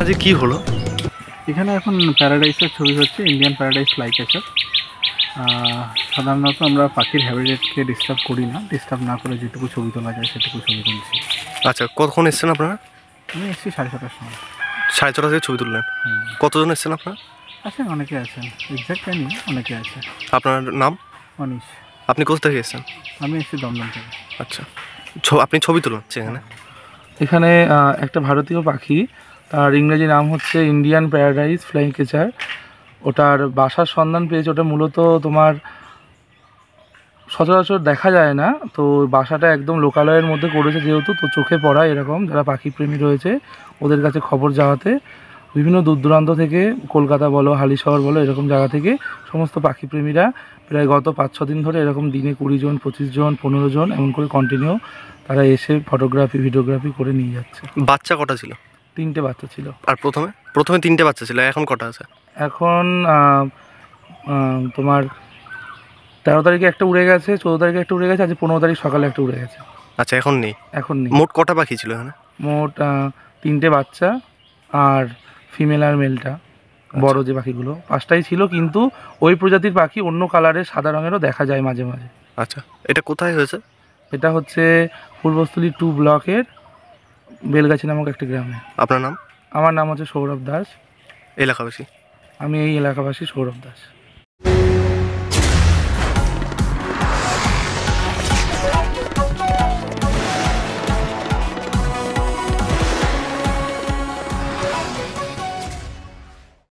আজকে কি হলো? এখানে এখন প্যারাডাইসের ছবি হচ্ছে, ইন্ডিয়ান প্যারাডাইস ফ্লাইক্যাচার। সাধারণত আমরা পাখির হ্যাবিটেটকে ডিস্টার্ব করি না, ডিস্টার্ব না করে যেটুকু ছবি তোলা যায় সেটুকু ছবি তুলছি। আচ্ছা, কতক্ষণ এসেছেন আপনারা? আমি এসেছি 6:30টার সময়। 6:30 থেকে ছবি তুললেন। কতজন এসেছেন আপনারা? আছেন, অনেকে আছেন, এক্স্যাক্ট জানি অনেকে আছে। আপনার নাম? অনিশ। আপনি কোথা থেকে এসেছেন? আমি এসেছি দমদম থেকে। আচ্ছা, আপনি ছবি তুলুন এখানে। এখানে একটা ভারতীয় পাখি, তার ইংরেজি নাম হচ্ছে ইন্ডিয়ান প্যারাডাইস ফ্লাইক্যাচার। ওটার বাসার সন্ধান পেয়েছে। ওটা মূলত তোমার সচরাচর দেখা যায় না, তো বাসাটা একদম লোকালয়ের মধ্যে করেছে যেহেতু, তো চোখে পড়া এরকম যারা পাখি প্রেমী রয়েছে ওদের কাছে খবর যাওয়াতে বিভিন্ন দূর দূরান্ত থেকে, কলকাতা বলো, হালিশহর বলো, এরকম জায়গা থেকে সমস্ত পাখি প্রেমীরা প্রায় গত 5-6 দিন ধরে এরকম দিনে 20 জন, 25 জন, 15 জন এমন করে কন্টিনিউ তারা এসে ফটোগ্রাফি, ভিডিওগ্রাফি করে নিয়ে যাচ্ছে। বাচ্চা কটা ছিল? 3টে বাচ্চা ছিল। আর প্রথমে 3টে বাচ্চা ছিল, এখন কটা আছে? এখন তোমার 13 তারিখে একটা উড়ে গেছে, 14 তারিখে একটা উড়ে গেছে, আজ 15 তারিখ সকালে একটা উড়ে গেছে। আচ্ছা, এখন নেই? এখন নেই। মোট কটা পাখি ছিল এখানে? মোট 3টে বাচ্চা আর ফিমেল আর মেলটা, বড় যে পাখিগুলো 5টাই ছিল, কিন্তু ওই প্রজাতির পাখি অন্য কালারের সাদা রঙেরও দেখা যায় মাঝে মাঝে। আচ্ছা, এটা কোথায় হয়েছে? এটা হচ্ছে পূর্বস্থলী 2 ব্লকের বেলগাছি নামক একটা গ্রামে। আপনার নাম? আমার নাম হচ্ছে সৌরভ দাস। এলাকাবাসী? আমি এই এলাকাবাসী সৌরভ দাস।